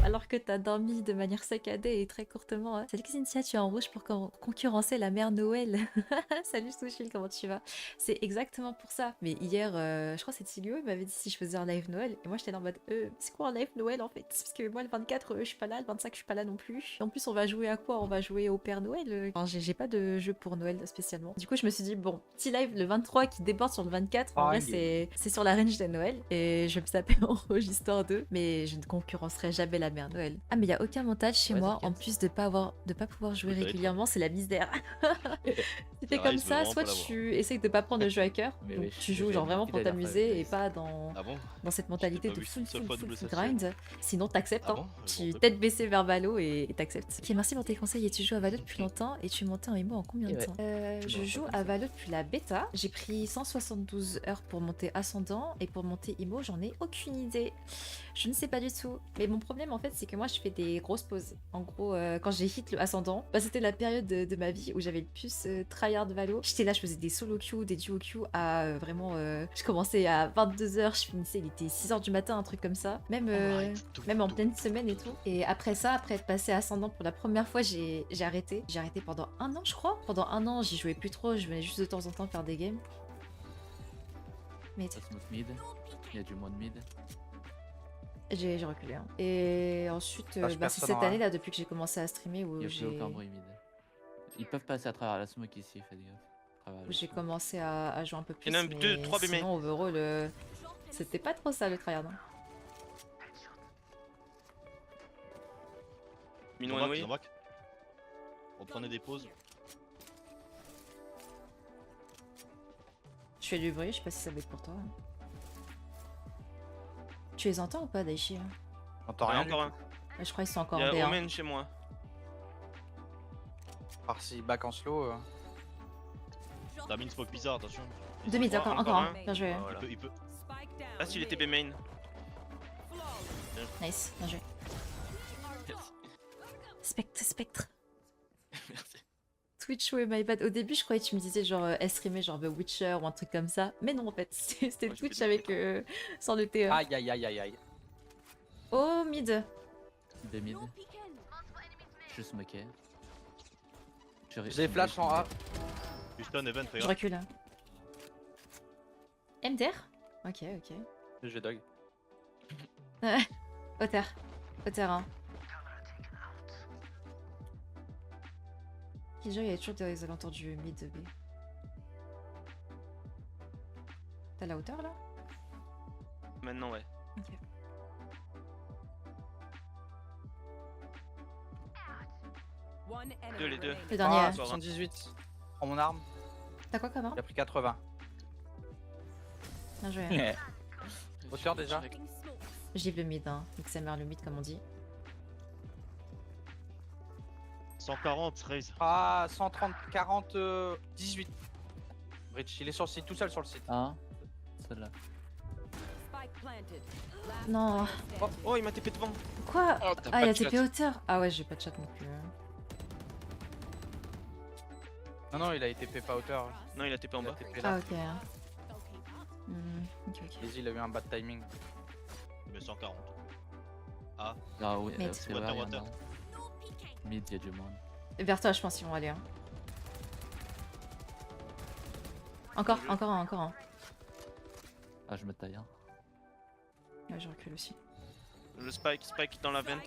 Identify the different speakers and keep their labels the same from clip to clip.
Speaker 1: alors que t'as dormi de manière saccadée et très courtement. Hein. Salut Xintia, tu es en rouge pour concurrencer la mère Noël. Salut Souchil, comment tu vas? C'est exactement pour ça. Mais hier, je crois que c'est Silio, il m'avait dit si je faisais un live Noël. Et moi j'étais là en mode, c'est quoi un live Noël en fait? Parce que moi le 24, je suis pas là, le 25, je suis pas là non plus. Et en plus, on va jouer à quoi? On va jouer au Père Noël. Enfin, j'ai pas de jeu pour Noël spécialement. Du coup, je me suis dit, bon, petit live le 23 qui déborde sur le 24, en vrai, c'est sur la range de Noël. Et je vais me taper en rouge histoire d'eux. Mais je ne concurrencerai jamais la mère Noël. Ah, mais il y a aucun montage chez moi, en plus de pas pouvoir jouer régulièrement, c'est la misère. C'était comme ça, soit tu essayes de pas prendre le jeu à cœur, donc tu joues genre vraiment pour t'amuser et pas dans cette mentalité de full grind. Sinon t'acceptes, hein. Tu tête baissée vers Valo et t'acceptes. Ok, merci pour tes conseils. Et tu joues à Valo depuis longtemps et tu es monté en IMO en combien de temps? Je joue à Valo depuis la bêta. J'ai pris 172 heures pour monter ascendant et pour monter IMO, j'en ai aucune idée. Je ne sais pas du tout. Mais mon problème en fait, c'est que moi je fais des grosses pauses. En gros, quand j'ai hit le ascendant, bah, c'était la période de ma vie où j'avais le plus tryhard Valo. J'étais là, je faisais des solo queues, des duo queues à vraiment. Je commençais à 22h, je finissais, il était 6h du matin, un truc comme ça. Même, même en pleine semaine et tout. Et après ça, après être passé ascendant pour la première fois, j'ai arrêté. J'ai arrêté pendant un an, je crois. Pendant un an, j'y jouais plus trop, je venais juste de temps en temps faire des games. Mais
Speaker 2: mid, il y a du monde mid.
Speaker 1: J'ai reculé. Hein. Et ensuite, c'est cette année là, depuis que j'ai commencé à streamer, où j'ai.
Speaker 2: Aucun bruit mid. Ils peuvent passer à travers la smoke ici, faites gaffe.
Speaker 1: Où j'ai commencé à jouer un peu plus.
Speaker 3: Il y en a 2, 3 B main.
Speaker 1: Sinon, overall, c'était pas trop ça le tryhard. Hein.
Speaker 4: On prenait des pauses.
Speaker 1: Je fais du bruit, je sais pas si ça va être pour toi. Tu les entends ou pas, Daichi?
Speaker 3: J'entends rien. Encore un.
Speaker 1: Je crois qu'ils sont encore
Speaker 3: en
Speaker 1: B1.
Speaker 3: Il y a Omen chez moi.
Speaker 5: Par-ci, back en slow.
Speaker 4: T'as mis une smoke bizarre, attention.
Speaker 1: 2 mid, encore un. Bien joué.
Speaker 4: Voilà. Il peut.
Speaker 3: Ah, s'il était B main.
Speaker 1: Nice, bien joué. Spectre.
Speaker 3: Merci.
Speaker 1: Twitch, ouais, my bad. Au début, je croyais que tu me disais genre streamer genre The Witcher ou un truc comme ça. Mais non, en fait, c'était Twitch avec sans le TE.
Speaker 5: Aïe aïe aïe aïe aïe.
Speaker 1: Oh, mid.
Speaker 2: Des mid. Je smokais.
Speaker 5: J'ai flash en A.
Speaker 4: Houston, Event,
Speaker 1: Je recule. Hein. MDR. Ok.
Speaker 5: Je dog.
Speaker 1: Hauteur 1. Déjà, il y a toujours des alentours du mid B. T'as la hauteur là?
Speaker 3: Maintenant, ouais.
Speaker 1: Ok.
Speaker 3: Les deux.
Speaker 1: Le dernier.
Speaker 5: 78. Prends mon arme.
Speaker 1: T'as quoi comme arme?
Speaker 5: Il a pris 80.
Speaker 1: Bien joué.
Speaker 5: Hauteur déjà.
Speaker 1: J'ai le mid, hein. XMR le mid comme on dit.
Speaker 4: 140, raise.
Speaker 5: Ah, 130, 40, 18. Rich, il est sur le site, tout seul sur le site.
Speaker 2: Ah, celle-là.
Speaker 1: Non.
Speaker 3: Oh, il m'a TP devant.
Speaker 1: Quoi?
Speaker 5: Oh,
Speaker 1: Ah, il y a TP hauteur. Ah ouais, j'ai pas de chat non plus.
Speaker 5: Non, il a été TP pas hauteur.
Speaker 3: Non, il a TP en bas.
Speaker 1: Ah, ok. Ok.
Speaker 5: Vas-y, il a eu un bad timing.
Speaker 4: Mais 140.
Speaker 2: Ah oui,
Speaker 1: Mid.
Speaker 2: c'est vrai, il y en a. Mid, il y a du monde.
Speaker 1: Vers toi, je pense qu'ils vont aller. Hein. Encore un.
Speaker 2: Ah, je me taille. Hein.
Speaker 1: Ouais, je recule aussi.
Speaker 3: Le spike dans la veine.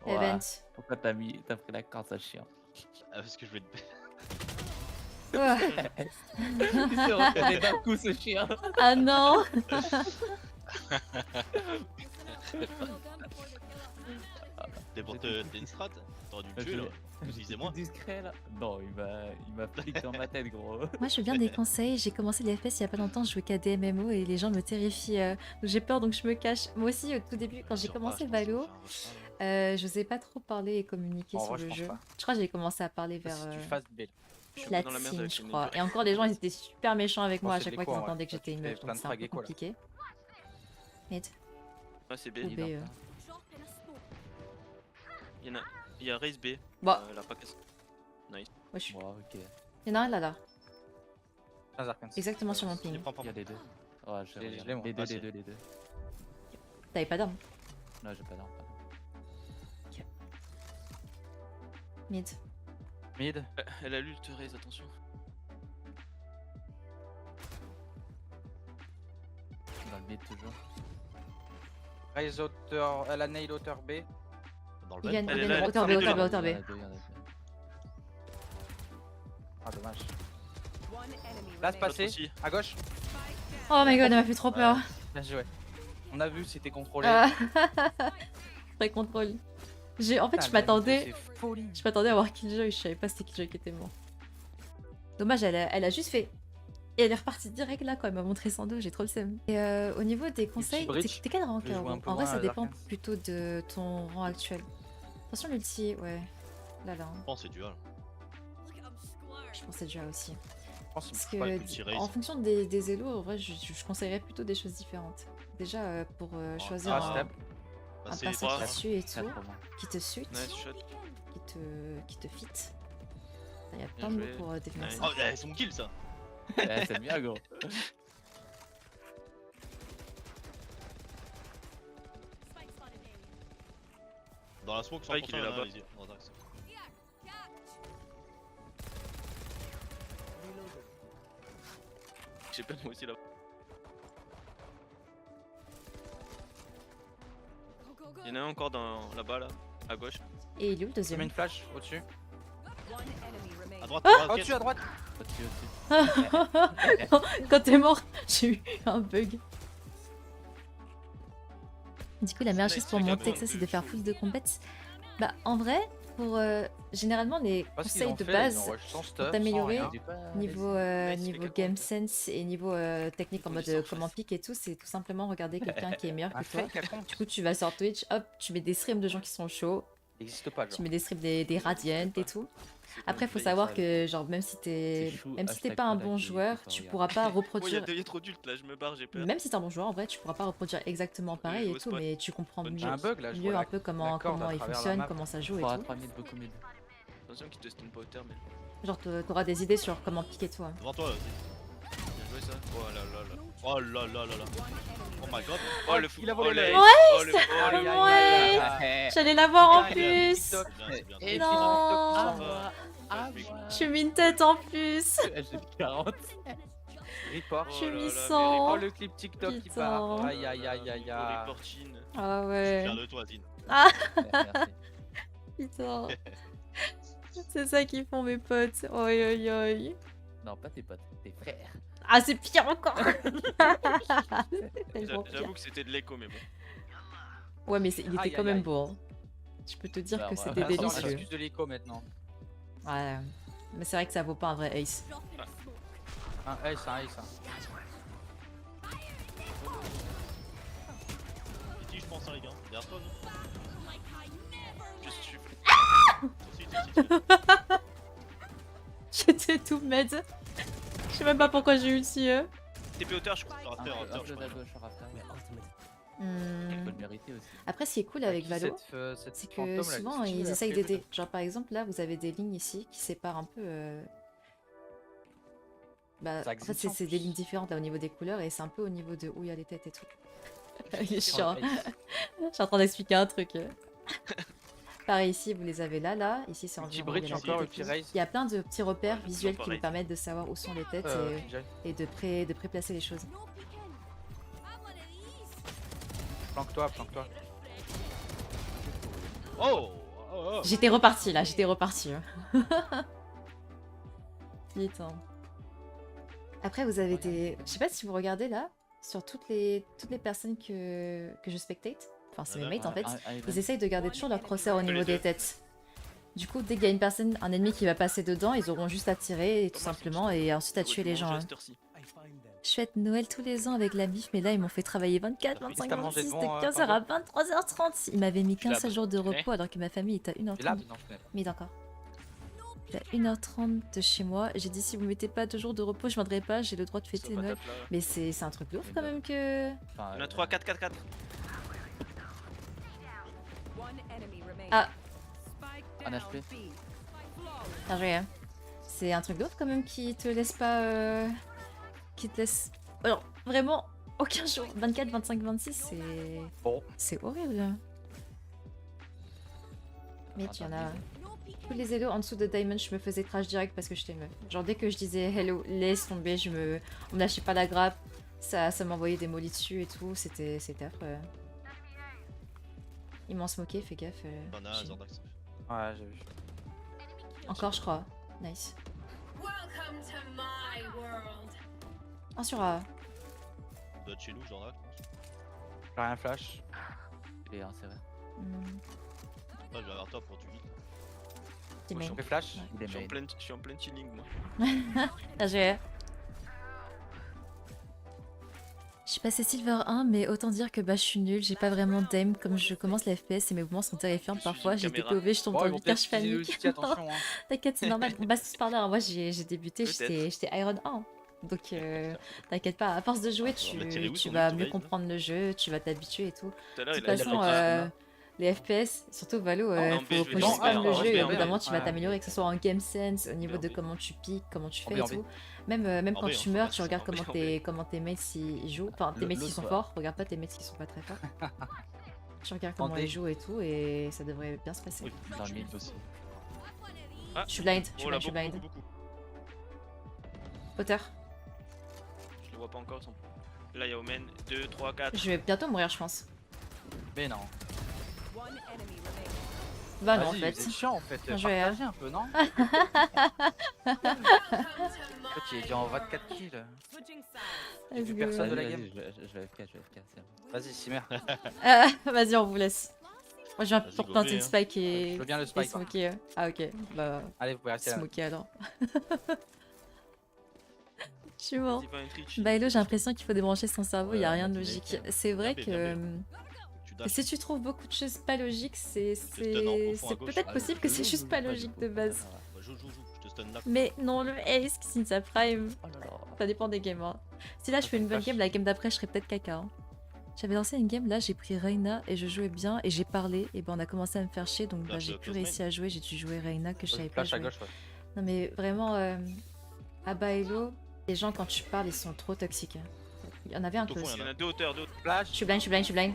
Speaker 1: Event.
Speaker 2: Pourquoi t'as pris la carte à chien?
Speaker 4: Ah, parce que je vais te.
Speaker 2: Il s'est repéré d'un coup ce chien.
Speaker 1: Ah non.
Speaker 4: T'es pour t'es une strat? T'aurais dû me tuer là. Excusez-moi.
Speaker 2: Discret là. Non, il m'a fliqué dans ma tête, gros.
Speaker 1: Moi, je veux bien des conseils. J'ai commencé les FPS il y a pas longtemps. Je jouais qu'à des MMO et les gens me terrifient. J'ai peur donc je me cache. Moi aussi, au tout début, quand j'ai commencé Valo, j'osais pas trop parler et communiquer sur le jeu. Je crois que j'ai commencé à parler vers Platine, je crois. Et encore, les gens ils étaient super méchants avec moi à chaque fois qu'ils entendaient que j'étais une meuf. Donc c'est un peu compliqué. Mid.
Speaker 3: Ah, c'est B.
Speaker 1: Ou B.
Speaker 3: Il y a Raze B.
Speaker 1: Bon.
Speaker 3: Elle a pas cassé. Nice.
Speaker 1: Wesh.
Speaker 2: Wow, ok.
Speaker 1: Il y en a un là.
Speaker 5: 15 Arkans.
Speaker 1: Exactement sur mon
Speaker 4: Il
Speaker 1: ping.
Speaker 4: prend,
Speaker 2: Il y a les deux. Ouais, je
Speaker 5: Je l'ai,
Speaker 2: regarde.
Speaker 5: je l'ai, moi.
Speaker 2: Les deux,
Speaker 4: Ah,
Speaker 2: les
Speaker 4: c'est-
Speaker 2: deux, les deux.
Speaker 1: T'avais pas d'armes.
Speaker 2: Non, j'ai pas d'arme.
Speaker 1: Mid.
Speaker 5: Mid.
Speaker 3: Elle a l'ult raise, attention.
Speaker 2: Dans le mid toujours.
Speaker 5: Raise hauteur. Elle a nail hauteur B.
Speaker 4: Dans le
Speaker 1: Il
Speaker 4: vent.
Speaker 1: gagne,
Speaker 3: Elle
Speaker 1: il
Speaker 3: est
Speaker 1: gagne.
Speaker 3: là,
Speaker 1: Hauteur B,
Speaker 3: elle est
Speaker 1: hauteur B,
Speaker 3: là.
Speaker 1: hauteur B.
Speaker 2: Il y en a deux, il y en a deux.
Speaker 5: Ah, dommage.
Speaker 6: One enemy
Speaker 5: Là,
Speaker 6: remaining.
Speaker 5: c'est passé.
Speaker 3: aussi.
Speaker 5: À gauche.
Speaker 1: Oh my god, elle m'a fait trop peur.
Speaker 5: Bien joué. On a vu, c'était contrôlé.
Speaker 1: Ah. Très contrôle. En fait,
Speaker 5: Putain,
Speaker 1: je m'attendais.
Speaker 5: c'est folie.
Speaker 1: Je m'attendais à voir Killjoy, je savais pas c'était Killjoy qui était mort. Dommage, elle a juste fait. Et elle est repartie direct là quand elle m'a montré son dos, j'ai trop le seum. Et au niveau des conseils,
Speaker 5: bridge.
Speaker 1: t'es quel rang
Speaker 5: Je vais jouer un
Speaker 1: Caro?
Speaker 5: peu
Speaker 1: En vrai,
Speaker 5: moins
Speaker 1: ça
Speaker 5: à
Speaker 1: dépend
Speaker 5: Darkness.
Speaker 1: plutôt de ton rang actuel. Attention, l'ulti, ouais. Là, là.
Speaker 4: Je pense que c'est dual.
Speaker 1: Je pensais déjà aussi.
Speaker 5: Je pense
Speaker 1: Parce
Speaker 5: qu'il faut pas le petit
Speaker 1: que
Speaker 5: raise.
Speaker 1: en fonction des élos, en vrai, je conseillerais plutôt des choses différentes. Déjà, pour choisir
Speaker 5: Ah,
Speaker 1: un
Speaker 5: step.
Speaker 4: Bah,
Speaker 1: passage
Speaker 4: c'est
Speaker 3: bras.
Speaker 1: qui tue et tout,
Speaker 2: 80.
Speaker 1: qui te suit,
Speaker 3: Nice shot.
Speaker 1: qui te fit. Il y a
Speaker 3: Bien
Speaker 1: plein de mots
Speaker 3: joué.
Speaker 1: pour définir
Speaker 3: Nice.
Speaker 1: ça.
Speaker 4: Oh, c'est mon kill ça.
Speaker 2: Ouais, c'est bien, gros.
Speaker 4: Dans la smoke, 100%,
Speaker 3: Spike, il est
Speaker 4: y en a un,
Speaker 3: là-bas.
Speaker 4: allez-y. Dans l'axe.
Speaker 3: J'ai pas moi aussi là. Il y en a un encore là-bas là, à gauche.
Speaker 1: Et il est où le
Speaker 5: Je mets
Speaker 1: deuxième?
Speaker 5: une flash au-dessus.
Speaker 6: One enemy remaining.
Speaker 4: À droite,
Speaker 1: Ah,
Speaker 4: à droite,
Speaker 5: Au-dessus, à droite.
Speaker 2: Au-dessus, au-dessus.
Speaker 1: Quand t'es mort, j'ai eu un bug. Du coup, la meilleure
Speaker 3: Nice,
Speaker 1: chose pour
Speaker 3: regarde,
Speaker 1: monter que ça,
Speaker 3: on
Speaker 1: c'est
Speaker 3: peut
Speaker 1: de faire
Speaker 3: chaud.
Speaker 1: full de combats. Bah, en vrai, pour généralement les
Speaker 5: Pas ce qu'ils
Speaker 1: conseils
Speaker 5: ont
Speaker 1: de
Speaker 5: fait, là, ils
Speaker 1: base
Speaker 5: ont rush sans stuff,
Speaker 1: pour
Speaker 5: sans
Speaker 1: t'améliorer,
Speaker 5: rien.
Speaker 2: J'ai pas-
Speaker 1: niveau,
Speaker 3: Nice,
Speaker 1: niveau
Speaker 3: les
Speaker 1: game
Speaker 3: quatre
Speaker 1: sense et niveau technique en mode
Speaker 3: Police en
Speaker 1: comment
Speaker 3: face.
Speaker 1: pique et tout, c'est tout simplement regarder quelqu'un qui est meilleur
Speaker 5: Un
Speaker 1: que toi.
Speaker 5: fake à compte.
Speaker 1: Du coup, tu vas sur Twitch, hop, tu mets des streams de gens qui sont chauds,
Speaker 5: Il existe pas, genre.
Speaker 1: tu mets des streams des Radiant et tout. Après, faut
Speaker 3: Play,
Speaker 1: savoir
Speaker 3: ça.
Speaker 1: que, genre, même si t'es
Speaker 2: C'est chou,
Speaker 1: même si t'es
Speaker 2: hashtag
Speaker 1: pas un
Speaker 2: Kodak
Speaker 1: bon
Speaker 2: qui
Speaker 1: joueur,
Speaker 2: faut
Speaker 1: tu
Speaker 2: pas
Speaker 1: pourras pas
Speaker 3: Oh, il y
Speaker 1: reproduire.
Speaker 3: a trop d'ult là, je me barre, j'ai peur.
Speaker 1: Même si t'es un bon joueur, en vrai, tu pourras pas reproduire exactement pareil et
Speaker 3: au
Speaker 1: tout,
Speaker 3: spot.
Speaker 1: mais tu comprends
Speaker 3: Bonne
Speaker 1: mieux,
Speaker 5: J'ai un bug là, je
Speaker 1: mieux
Speaker 5: vois
Speaker 1: un
Speaker 5: la-
Speaker 1: peu comment,
Speaker 5: la corde
Speaker 1: comment
Speaker 5: à
Speaker 1: il
Speaker 5: travers la
Speaker 1: fonctionne,
Speaker 5: map.
Speaker 1: comment ça joue et
Speaker 2: Faudra
Speaker 1: tout.
Speaker 2: 3 mid, beaucoup mid.
Speaker 3: Attention qu'il te stun pas au terme. Mais...
Speaker 1: Genre, t'auras des idées sur comment piquer toi.
Speaker 4: Devant toi, là.
Speaker 3: Bien joué ça. Oh là là là.
Speaker 4: Oh là là là là. Oh my god.
Speaker 3: Oh le fou.
Speaker 5: il a volé
Speaker 3: oh,
Speaker 5: le
Speaker 3: le
Speaker 5: ace.
Speaker 3: ace. Oh, le-
Speaker 5: Aïe,
Speaker 3: oh, le-
Speaker 5: aïe, aïe, aïe, aïe.
Speaker 1: J'allais l'avoir en
Speaker 5: Ah, il y a
Speaker 1: plus.
Speaker 5: un TikTok.
Speaker 4: C'est bien, c'est bien.
Speaker 5: Et
Speaker 1: Non.
Speaker 5: puis, dans
Speaker 2: Ah,
Speaker 5: le TikTok,
Speaker 2: moi. Ah,
Speaker 4: Ouais,
Speaker 2: moi.
Speaker 1: Je suis mis une tête en plus.
Speaker 2: J'ai 40.
Speaker 5: report.
Speaker 1: Je suis
Speaker 3: Oh là
Speaker 1: mis
Speaker 3: là,
Speaker 1: 100.
Speaker 5: Oh, le clip TikTok qui
Speaker 1: Putain.
Speaker 5: part. Aïe, aïe, aïe, aïe,
Speaker 3: Oh,
Speaker 5: aïe.
Speaker 3: reporting.
Speaker 1: Ah
Speaker 4: Je suis
Speaker 1: ouais.
Speaker 4: fier de toi, Zine.
Speaker 2: Merci.
Speaker 1: Putain. C'est ça qu'ils font mes potes. Oi oi oi.
Speaker 2: Non, pas tes potes, tes frères.
Speaker 1: Ah, c'est pire encore. C'est tellement pire.
Speaker 3: J'avoue que c'était de l'écho, mais bon.
Speaker 1: Ouais, mais il était
Speaker 5: Aïe,
Speaker 1: quand
Speaker 5: aïe,
Speaker 1: même
Speaker 5: aïe.
Speaker 1: beau. Hein. Je peux te dire
Speaker 2: Bah,
Speaker 1: que
Speaker 2: bah,
Speaker 1: c'était
Speaker 2: bah,
Speaker 5: Attention,
Speaker 1: délicieux.
Speaker 5: l'excuse de l'écho maintenant.
Speaker 1: Ouais. Mais c'est vrai que ça vaut pas un vrai ace.
Speaker 5: Un ace, un ace.
Speaker 4: Pity, je pense, hein, les gars. Derrière toi, non
Speaker 3: Je suis.
Speaker 4: Aussi, t'es
Speaker 1: J'étais tout med. Je sais même pas pourquoi j'ai eu le CE.
Speaker 3: TP hauteur, je crois.
Speaker 4: After,
Speaker 2: Un
Speaker 4: after, je
Speaker 2: peu à
Speaker 4: crois.
Speaker 2: gauche, rafter.
Speaker 1: Hmm.
Speaker 2: Il peut le mériter aussi.
Speaker 1: Après, ce qui est cool avec Valo,
Speaker 5: cette
Speaker 1: c'est
Speaker 5: fantôme,
Speaker 1: que
Speaker 5: là,
Speaker 1: souvent
Speaker 5: qu'est-ce que tu
Speaker 1: ils
Speaker 5: veux
Speaker 1: essayent
Speaker 5: appeler,
Speaker 1: d'aider. Genre par exemple là, vous avez des lignes ici qui séparent un peu. Bah,
Speaker 5: Ça
Speaker 1: en fait,
Speaker 5: existe en
Speaker 1: c'est des
Speaker 5: plus.
Speaker 1: lignes différentes là au niveau des couleurs et c'est un peu au niveau de où il y a les têtes et tout. Je suis en train d'expliquer un truc. Pareil ici, vous les avez là, là. Ici, c'est
Speaker 5: Petit
Speaker 1: environ où il y
Speaker 5: bridge
Speaker 1: a la
Speaker 5: encore, le
Speaker 1: tête et
Speaker 5: petit
Speaker 1: tout.
Speaker 5: raise.
Speaker 1: Il y a plein de petits repères
Speaker 3: Ouais,
Speaker 1: visuels qui
Speaker 3: pareil.
Speaker 1: vous permettent de savoir où sont les têtes
Speaker 5: Killjoy.
Speaker 1: et de pré-placer les choses.
Speaker 5: Planque-toi, planque-toi.
Speaker 4: Oh, oh, oh.
Speaker 1: J'étais reparti là, j'étais reparti. Putain. Après, vous avez des. Je sais pas si vous regardez là, sur toutes les personnes que je spectate, enfin, c'est mes mates en fait, ils essayent de garder toujours leur crosshair au
Speaker 3: Que
Speaker 1: niveau
Speaker 3: les
Speaker 1: des
Speaker 3: deux.
Speaker 1: têtes. Du coup, dès qu'il y a une personne, un ennemi qui va passer dedans, ils auront juste à tirer tout simplement et ensuite à tuer les gens. Hein. Je fête Noël tous les ans avec la bif, mais là ils m'ont fait travailler 24,
Speaker 5: T'as
Speaker 1: 25,
Speaker 5: mangé
Speaker 1: 26, de
Speaker 5: devant,
Speaker 1: 15h à 23h30. Ils m'avaient mis 15
Speaker 2: l'as
Speaker 1: jours de
Speaker 2: fait.
Speaker 1: repos alors que ma famille est à
Speaker 5: Et là,
Speaker 1: 1h30.
Speaker 5: non, je connais pas.
Speaker 1: Mais d'accord. C'est à 1h30 de chez moi. J'ai dit si vous mettez pas 2 jours de repos, je viendrai pas, j'ai le droit de fêter Noël. Mais c'est un truc de ouf quand même que.
Speaker 2: Enfin,
Speaker 3: On a 3, 4, 4, 4.
Speaker 6: One enemy remaining.
Speaker 1: Ah.
Speaker 6: Spike
Speaker 2: Un
Speaker 6: down
Speaker 2: HP.
Speaker 6: B.
Speaker 1: Bien joué, hein. C'est un truc d'autre quand même qui te laisse pas qui te laisse. Alors, vraiment, aucun jour. 24, 25, 26, c'est.
Speaker 5: Bon.
Speaker 1: C'est horrible. Mais tu y en as. Tous les hello en dessous de Diamond, je me faisais crash direct parce que je t'aimais. Genre, dès que je disais hello, laisse tomber, on me lâchait pas la grappe. Ça m'envoyait des mollies dessus et tout. C'était affreux. Ils m'ont smoké, fais gaffe.
Speaker 4: T'en as un Zordax.
Speaker 5: Ouais, j'ai vu.
Speaker 1: Encore, je crois. Nice. Un sur A.
Speaker 4: Il doit être chez nous, Zordax, je pense.
Speaker 5: J'ai rien flash.
Speaker 2: Et c'est vrai.
Speaker 1: Hmm.
Speaker 4: Moi, je vais vers toi pour du vite.
Speaker 1: C'est
Speaker 3: Moi,
Speaker 1: main.
Speaker 5: J'ai flash.
Speaker 2: Il est
Speaker 3: Je
Speaker 2: main.
Speaker 3: suis en plein chilling moi.
Speaker 1: Bien joué. Je suis passé Silver 1, mais autant dire que bah je suis nulle, j'ai pas vraiment d'aim comme je commence la FPS et mes mouvements sont terrifiants
Speaker 3: Je suis
Speaker 1: parfois,
Speaker 3: une
Speaker 1: j'ai
Speaker 3: caméra.
Speaker 1: POV, je tombe
Speaker 5: Bon,
Speaker 1: dans
Speaker 5: ils
Speaker 1: le
Speaker 5: vont
Speaker 1: village
Speaker 5: peut-être utiliser
Speaker 1: panique.
Speaker 5: l'outil, attention. Hein.
Speaker 1: T'inquiète, c'est normal, on passe tous par là. Moi j'ai débuté,
Speaker 3: Peut-être.
Speaker 1: j'étais Iron 1. Donc t'inquiète pas, à force de jouer,
Speaker 4: On va tirer où,
Speaker 1: tu
Speaker 4: ton
Speaker 1: vas
Speaker 4: ultimate,
Speaker 1: mieux
Speaker 4: là
Speaker 1: comprendre le jeu, tu vas t'habituer et tout.
Speaker 3: Tout à l'heure,
Speaker 1: De toute
Speaker 3: il a
Speaker 1: façon,
Speaker 3: pas
Speaker 1: les FPS, surtout Valo,
Speaker 3: en B, je
Speaker 1: faut
Speaker 3: vais
Speaker 1: juste
Speaker 3: en B,
Speaker 1: prendre le
Speaker 3: en
Speaker 1: jeu
Speaker 3: B,
Speaker 1: et
Speaker 3: en
Speaker 1: au bout
Speaker 3: B.
Speaker 1: d'un moment tu vas
Speaker 5: Ouais.
Speaker 1: t'améliorer, que ce soit en game sense, au niveau
Speaker 4: en
Speaker 1: de
Speaker 4: B.
Speaker 1: comment tu piques, comment tu
Speaker 5: En
Speaker 1: fais
Speaker 5: B,
Speaker 1: et
Speaker 5: en B.
Speaker 1: tout. Même
Speaker 4: En
Speaker 1: quand
Speaker 4: B,
Speaker 1: tu
Speaker 4: hein,
Speaker 1: meurs,
Speaker 4: faut
Speaker 1: tu
Speaker 4: pas
Speaker 1: regardes
Speaker 3: faire
Speaker 1: comment
Speaker 3: en B.
Speaker 1: comment tes mates ils jouent. Enfin, tes mates qui sont
Speaker 2: L'autre,
Speaker 1: forts, regarde pas tes mates qui sont pas très forts. Tu regardes
Speaker 5: En
Speaker 1: comment
Speaker 5: D.
Speaker 1: ils jouent et tout, et ça devrait bien se passer.
Speaker 4: Oui,
Speaker 2: Dans le
Speaker 4: je
Speaker 2: mid
Speaker 4: suis
Speaker 2: aussi.
Speaker 3: Ah,
Speaker 1: Je suis blind,
Speaker 3: oh là,
Speaker 1: je suis
Speaker 3: beaucoup,
Speaker 1: blind.
Speaker 3: beaucoup, beaucoup.
Speaker 1: Potter,
Speaker 3: Je les vois pas encore, ils sont... Là, il y a Omen, 2, 3, 4.
Speaker 1: je vais bientôt mourir, je pense.
Speaker 5: Mais non.
Speaker 6: One enemy remaining.
Speaker 1: Bah non, en
Speaker 5: Vas-y,
Speaker 1: fait.
Speaker 5: C'est chiant en fait.
Speaker 1: Bien joué,
Speaker 5: Partagez un peu, non? Toi, tu es déjà en 24 kills.
Speaker 6: Switching sides.
Speaker 5: J'ai vu
Speaker 1: Let's
Speaker 5: personne
Speaker 1: go.
Speaker 5: de la
Speaker 2: Vas-y,
Speaker 5: game.
Speaker 2: je vais FK, je vais FK. c'est bon.
Speaker 5: Vas-y, Simer.
Speaker 1: Vas-y, on vous laisse. Moi, je viens
Speaker 4: Vas-y,
Speaker 1: pour
Speaker 4: go,
Speaker 1: planter
Speaker 4: V,
Speaker 1: une
Speaker 4: hein.
Speaker 1: spike et.
Speaker 5: Je veux bien le
Speaker 1: Et
Speaker 5: spike.
Speaker 1: smoker. Ah, ok. Bah,
Speaker 5: Allez, vous pouvez rester là.
Speaker 1: smoker alors. Je suis mort.
Speaker 3: Vas-y, va un Twitch.
Speaker 1: Bah, Hello, j'ai l'impression qu'il faut débrancher son cerveau, il y a
Speaker 4: Ouais,
Speaker 1: rien de
Speaker 4: tu
Speaker 1: logique.
Speaker 4: l'as fait.
Speaker 1: C'est vrai
Speaker 4: Bien,
Speaker 1: que.
Speaker 4: bien, Tu dashes.
Speaker 1: Si tu trouves beaucoup de choses pas logiques, c'est
Speaker 4: te stun au fond à gauche.
Speaker 1: peut-être
Speaker 4: Ah,
Speaker 1: possible que c'est juste pas logique de base.
Speaker 4: Ouais, joue, je te stun là.
Speaker 1: Mais non, le ace qui signe sa prime,
Speaker 2: Oh là là.
Speaker 1: ça dépend des games. Hein. Si là je fais une bonne game, la game d'après je serais peut-être caca. Hein. J'avais lancé une game, là j'ai pris Reina et je jouais bien et j'ai parlé et ben on a commencé à me faire chier donc bah,
Speaker 4: Là,
Speaker 1: j'ai
Speaker 4: tu
Speaker 1: plus
Speaker 4: close
Speaker 1: réussi à jouer, j'ai dû jouer Reina que je savais pas
Speaker 5: Flash à
Speaker 1: jouer.
Speaker 5: gauche, ouais.
Speaker 1: Non mais vraiment, à bas Hello, les gens quand tu parles ils sont trop toxiques. Hein. Il y en avait un
Speaker 4: Tout
Speaker 1: peu.
Speaker 4: au fond,
Speaker 3: Il y en a 2 hauteurs, 2.
Speaker 5: Flash.
Speaker 1: Je suis blind, je suis blind, je suis blind.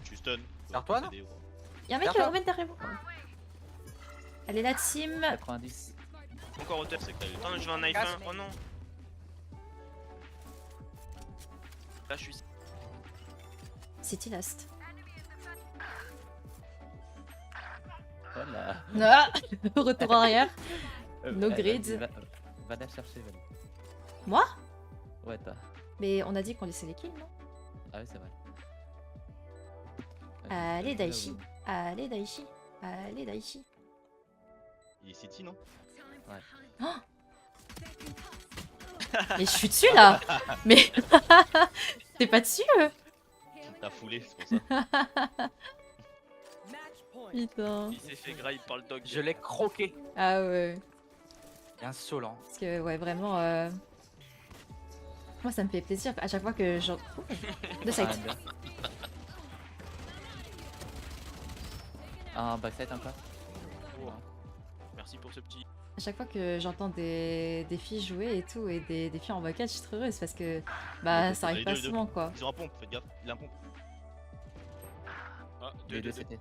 Speaker 4: Tu stun.
Speaker 5: Vers toi, non?
Speaker 1: Il y a un mec qui
Speaker 5: Derrière toi.
Speaker 1: remet derrière moi. Allez la team.
Speaker 2: 90.
Speaker 3: Encore hauteur.
Speaker 4: C'est que t'as eu.
Speaker 3: Attends, je vais en knife
Speaker 5: Casse.
Speaker 3: 1. Oh non. Là, je suis.
Speaker 1: City last.
Speaker 2: Voilà.
Speaker 1: Ah retour arrière. No
Speaker 2: Vas-y,
Speaker 1: grid.
Speaker 2: Va la chercher, Val.
Speaker 1: Moi?
Speaker 2: Ouais, toi.
Speaker 1: Mais on a dit qu'on laissait les kills, non?
Speaker 2: Ah oui, c'est vrai.
Speaker 1: Allez Daichi. Allez Daichi. Allez Daichi.
Speaker 4: Il est City, non?
Speaker 1: Mais je suis dessus là. Mais t'es pas dessus?
Speaker 4: T'as foulé, c'est pour ça.
Speaker 6: Match point.
Speaker 1: Putain.
Speaker 3: Il s'est fait graille par le dog.
Speaker 5: Je l'ai croqué.
Speaker 1: Ah ouais.
Speaker 5: Insolent.
Speaker 1: Parce que ouais vraiment. Moi ça me fait plaisir à chaque fois que j'en. De side.
Speaker 2: Un backside encore.
Speaker 3: Oh. Merci pour ce petit.
Speaker 1: À chaque fois que j'entends des filles jouer et tout et des filles en vocal, je suis trop heureuse parce que bah ça arrive
Speaker 4: Les
Speaker 1: pas
Speaker 4: deux, les deux.
Speaker 1: souvent quoi.
Speaker 4: Ils ont un pompe, faites gaffe. Il a un pompe.
Speaker 3: Ah,
Speaker 2: Les
Speaker 3: 2,
Speaker 2: deux
Speaker 3: 2, 2.
Speaker 2: c'était.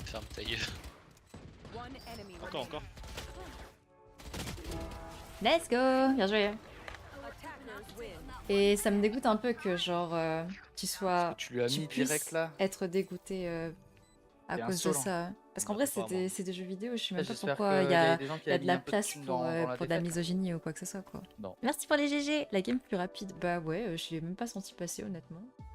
Speaker 4: Ferme ta gueule.
Speaker 6: One enemy
Speaker 4: Encore,
Speaker 6: remaining.
Speaker 4: encore.
Speaker 1: Let's go. Bien joué.
Speaker 6: Attackers win.
Speaker 1: Et ça me dégoûte un peu que genre tu sois
Speaker 5: Tu lui as
Speaker 1: tu
Speaker 5: mis
Speaker 1: puisses
Speaker 5: direct là.
Speaker 1: être dégoûté à
Speaker 5: C'est
Speaker 1: cause de
Speaker 5: insolent.
Speaker 1: ça. Parce qu'en
Speaker 4: Ah,
Speaker 1: vrai
Speaker 4: c'est pas
Speaker 1: c'est des jeux vidéo, je sais même pas
Speaker 5: J'espère
Speaker 1: pourquoi
Speaker 5: qu'il
Speaker 1: il y a,
Speaker 5: des gens qui
Speaker 1: il y a de
Speaker 5: mis
Speaker 1: la
Speaker 5: un peu de
Speaker 1: place
Speaker 5: thunes
Speaker 1: pour,
Speaker 5: dans la
Speaker 1: pour de la
Speaker 5: défaite.
Speaker 1: misogynie ou quoi que ce soit quoi.
Speaker 2: Non.
Speaker 1: Merci pour les GG, la game plus rapide. Bah ouais, je l'ai même pas senti passer honnêtement.